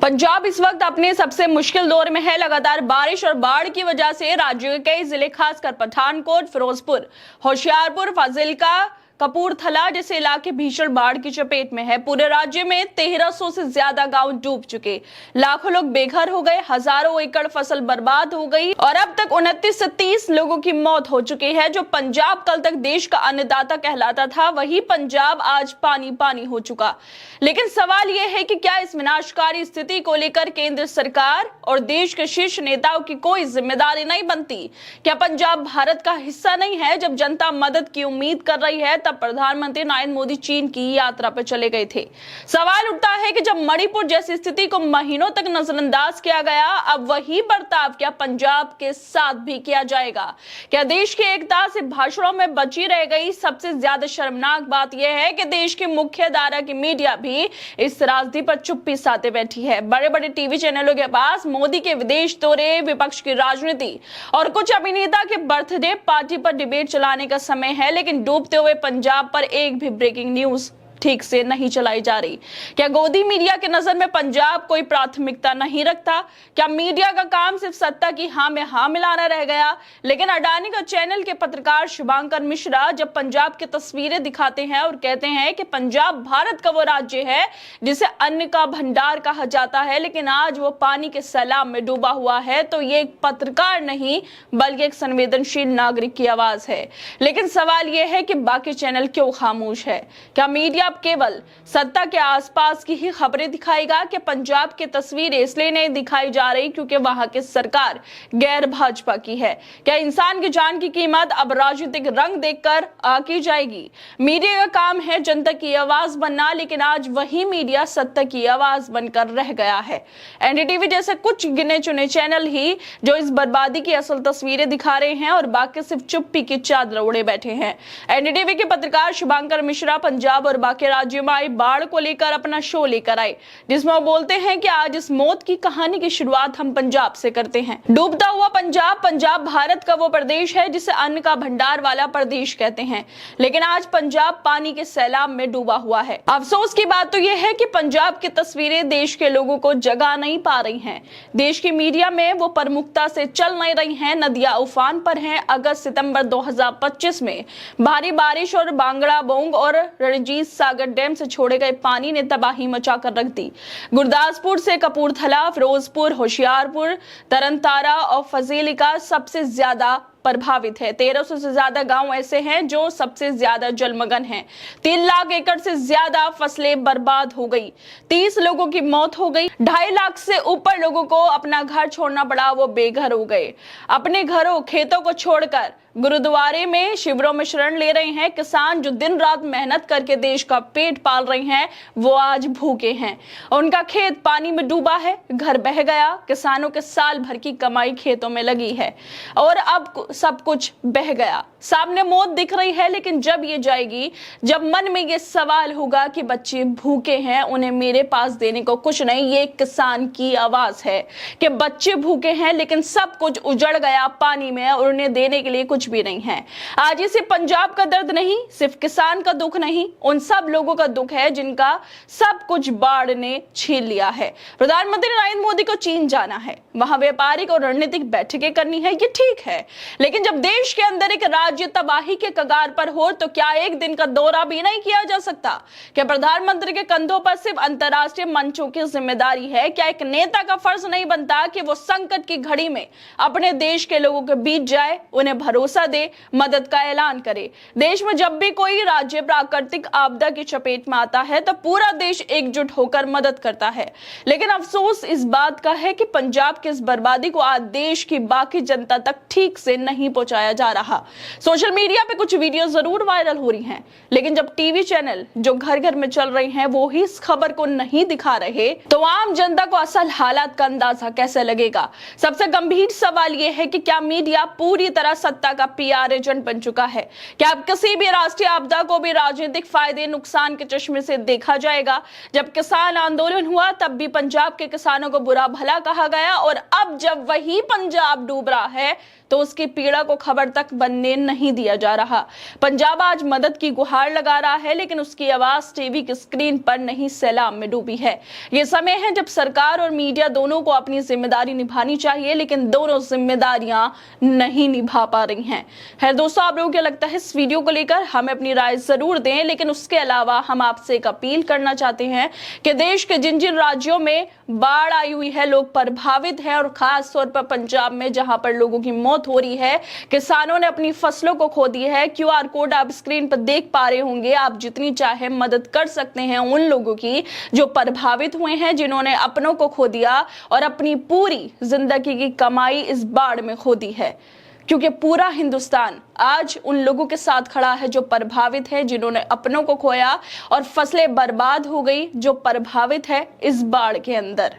पंजाब इस वक्त अपने सबसे मुश्किल दौर में है। लगातार बारिश और बाढ़ की वजह से राज्य के कई जिले, खासकर पठानकोट, फिरोजपुर, होशियारपुर, फाजिल्का, कपूरथला जैसे इलाके भीषण बाढ़ की चपेट में है। पूरे राज्य में 1300 से ज्यादा गांव डूब चुके, लाखों लोग बेघर हो गए, हजारों एकड़ फसल बर्बाद हो गई और अब तक 29 से 30 लोगों की मौत हो चुकी है। जो पंजाब कल तक देश का अन्नदाता कहलाता था, वही पंजाब आज पानी पानी हो चुका। लेकिन सवाल यह है कि क्या इस विनाशकारी स्थिति को लेकर केंद्र सरकार और देश के शीर्ष नेताओं की कोई जिम्मेदारी नहीं बनती? क्या पंजाब भारत का हिस्सा नहीं है? जब जनता मदद की उम्मीद कर रही है, तब प्रधानमंत्री नरेंद्र मोदी चीन की यात्रा पर चले गए थे। सवाल उठता है कि जब मणिपुर जैसी स्थिति को महीनों तक नजरअंदाज किया गया, अब वही बर्ताव क्या पंजाब के साथ भी किया जाएगा? क्या देश की एकता से भाषणों में बची रह गई? सबसे ज्यादा शर्मनाक बात यह है कि देश की मुख्य धारा की मीडिया भी इस राजनीति पर चुप्पी साधे बैठी है। बड़े बड़े टीवी चैनलों के पास मोदी के विदेश दौरे, विपक्ष की राजनीति और कुछ अभिनेता के बर्थडे पार्टी पर डिबेट चलाने का समय है, लेकिन डूबते हुए पंजाब पर एक भी ब्रेकिंग न्यूज ठीक से नहीं चलाई जा रही। क्या गोदी मीडिया के नजर में पंजाब कोई प्राथमिकता नहीं रखता? क्या मीडिया का काम सिर्फ सत्ता की हाँ में हाँ मिलाना रह गया? लेकिन अडानी का चैनल के पत्रकार शुभांकर मिश्रा जब पंजाब की तस्वीरें दिखाते हैं और कहते हैं कि पंजाब भारत का वो राज्य है जिसे अन्न का भंडार कहा जाता है, लेकिन आज वो पानी के सैलाब में डूबा हुआ है, तो ये एक पत्रकार नहीं बल्कि एक संवेदनशील नागरिक की आवाज है। लेकिन सवाल यह है कि बाकी चैनल क्यों खामोश है? क्या मीडिया अब केवल सत्ता के आसपास की ही खबरें दिखाएगा? कि पंजाब की तस्वीरें इसलिए नहीं दिखाई जा रही क्योंकि वहां की सरकार गैर भाजपा की है? क्या इंसान की जान की कीमत अब राजनीतिक रंग देखकर आकी जाएगी? मीडिया का काम है जनता की आवाज बनना, लेकिन आज वही मीडिया सत्ता की आवाज बनकर रह गया है। एनडीटीवी जैसे कुछ गिने चुने चैनल ही जो इस बर्बादी की असल तस्वीरें दिखा रहे हैं और बाकी सिर्फ चुप्पी की चादर ओढ़े बैठे हैं। एनडीटीवी के पत्रकार शुभांकर मिश्रा पंजाब और बाकी राज्यों में आई बाढ़ को लेकर अपना शो लेकर आए, जिसमें वो बोलते हैं कि आज इस मौत की कहानी की शुरुआत हम पंजाब से करते हैं। डूबता हुआ पंजाब। पंजाब भारत का वो प्रदेश है जिसे अन्न का भंडार वाला प्रदेश कहते हैं, लेकिन आज पंजाब पानी के सैलाब में डूबा हुआ है। अफसोस की बात तो यह है कि पंजाब की तस्वीरें देश के लोगों को जगा नहीं पा रही हैं। देश की मीडिया में वो प्रमुखता से चल नहीं रही हैं। नदियां उफान पर हैं। अगस्त सितंबर 2025 में भारी बारिश और बांगड़ा बोंग और रणजीत सागर डैम से छोड़े गए पानी ने तबाही मचाकर रख दी। गुरदासपुर से कपूरथला, फिरोजपुर, होशियारपुर, तरनतारा और फाजिल्का सबसे ज्यादा प्रभावित है। 1300 से ज्यादा गांव ऐसे हैं जो सबसे ज्यादा जलमग्न हैं। 3 लाख एकड़ से ज्यादा फसलें बर्बाद हो गई। 30 लोगों की मौत हो गई। 2.5 लाख से ऊपर लोगों को अपना घर छोड़ना पड़ा, वो बेघर हो गए। अपने घरों खेतों को छोड़कर गुरुद्वारे में, शिविरों में शरण ले रहे हैं। किसान जो दिन रात मेहनत करके देश का पेट पाल रहे हैं, वो आज भूखे हैं। उनका खेत पानी में डूबा है, घर बह गया। किसानों के साल भर की कमाई खेतों में लगी है और अब सब कुछ बह गया। सामने मौत दिख रही है, लेकिन जब ये जाएगी, जब मन में ये सवाल होगा कि बच्चे भूखे हैं, उन्हें मेरे पास देने को कुछ नहीं। ये किसान की आवाज है कि बच्चे भूखे हैं लेकिन सब कुछ उजड़ गया पानी में और उन्हें देने के लिए कुछ भी नहीं है। आज इसे पंजाब का दर्द नहीं, सिर्फ किसान का दुख नहीं, उन सब लोगों का दुख है जिनका सब कुछ बाढ़ ने छीन लिया है। प्रधानमंत्री नरेंद्र मोदी को चीन जाना है, वहां व्यापारिक और रणनीतिक बैठकें करनी है, ये ठीक है, लेकिन जब देश के अंदर एक राज्य तबाही के कगार पर हो, तो क्या एक दिन का दौरा भी नहीं किया जा सकता? क्या प्रधानमंत्री के कंधों पर सिर्फ अंतर्राष्ट्रीय मंचों की जिम्मेदारी है? क्या एक नेता का फर्ज नहीं बनता कि वो संकट की घड़ी में अपने देश के लोगों के बीच जाए, उन्हें भरोसा दे, मदद का ऐलान करे? देश में जब भी कोई राज्य प्राकृतिक आपदा की चपेट में आता है, तो पूरा देश एकजुट होकर मदद करता है। लेकिन अफसोस इस बात का है कि पंजाब की इस बर्बादी को आज देश की बाकी जनता तक ठीक से नहीं पहुंचाया जा रहा। सोशल मीडिया पे कुछ वीडियो जरूर वायरल हो रही हैं, लेकिन जब टीवी चैनल जो घर घर में चल रहे हैं वो ही इस खबर को नहीं दिखा रहे, तो आम जनता को असल हालात का अंदाजा कैसे लगेगा? सबसे गंभीर सवाल यह है कि क्या मीडिया पूरी तरह सत्ता का पीआर एजेंट बन चुका है। क्या अब किसी भी राष्ट्रीय आपदा को भी राजनीतिक फायदे नुकसान के चश्मे से देखा जाएगा? जब किसान आंदोलन हुआ तब भी पंजाब के किसानों को बुरा भला कहा गया, और अब जब वही पंजाब डूब रहा है तो उसकी पीड़ा को खबर तक बनने नहीं दिया जा रहा। पंजाब आज मदद की गुहार लगा रहा है, लेकिन उसकी आवाज टीवी की स्क्रीन पर नहीं सैलाब में डूबी है। यह समय है जब सरकार और मीडिया दोनों को अपनी जिम्मेदारी निभानी चाहिए, लेकिन दोनों जिम्मेदारियां नहीं निभा पा रही हैं। है दोस्तों, आप लोगों को क्या लगता है इस वीडियो को लेकर? हमें अपनी राय जरूर दें, लेकिन उसके अलावा हम आपसे एक अपील करना चाहते हैं कि देश के जिन जिन राज्यों में बाढ़ आई हुई है, लोग प्रभावित हैं, और खास तौर पर पंजाब में जहां पर लोगों की मौत हो रही है, किसानों ने अपनी फसलों को खो दी है। क्यूआर कोड आप स्क्रीन पर देख पा रहे होंगे। आप जितनी चाहे मदद कर सकते हैं उन लोगों की जो प्रभावित हुए हैं, जिन्होंने अपनों को खो दिया और अपनी पूरी जिंदगी की कमाई इस बाढ़ में खो दी है, क्योंकि पूरा हिंदुस्तान आज उन लोगों के साथ खड़ा है जो प्रभावित है, जिन्होंने अपनों को खोया और फसलें बर्बाद हो गई, जो प्रभावित है इस बाढ़ के अंदर।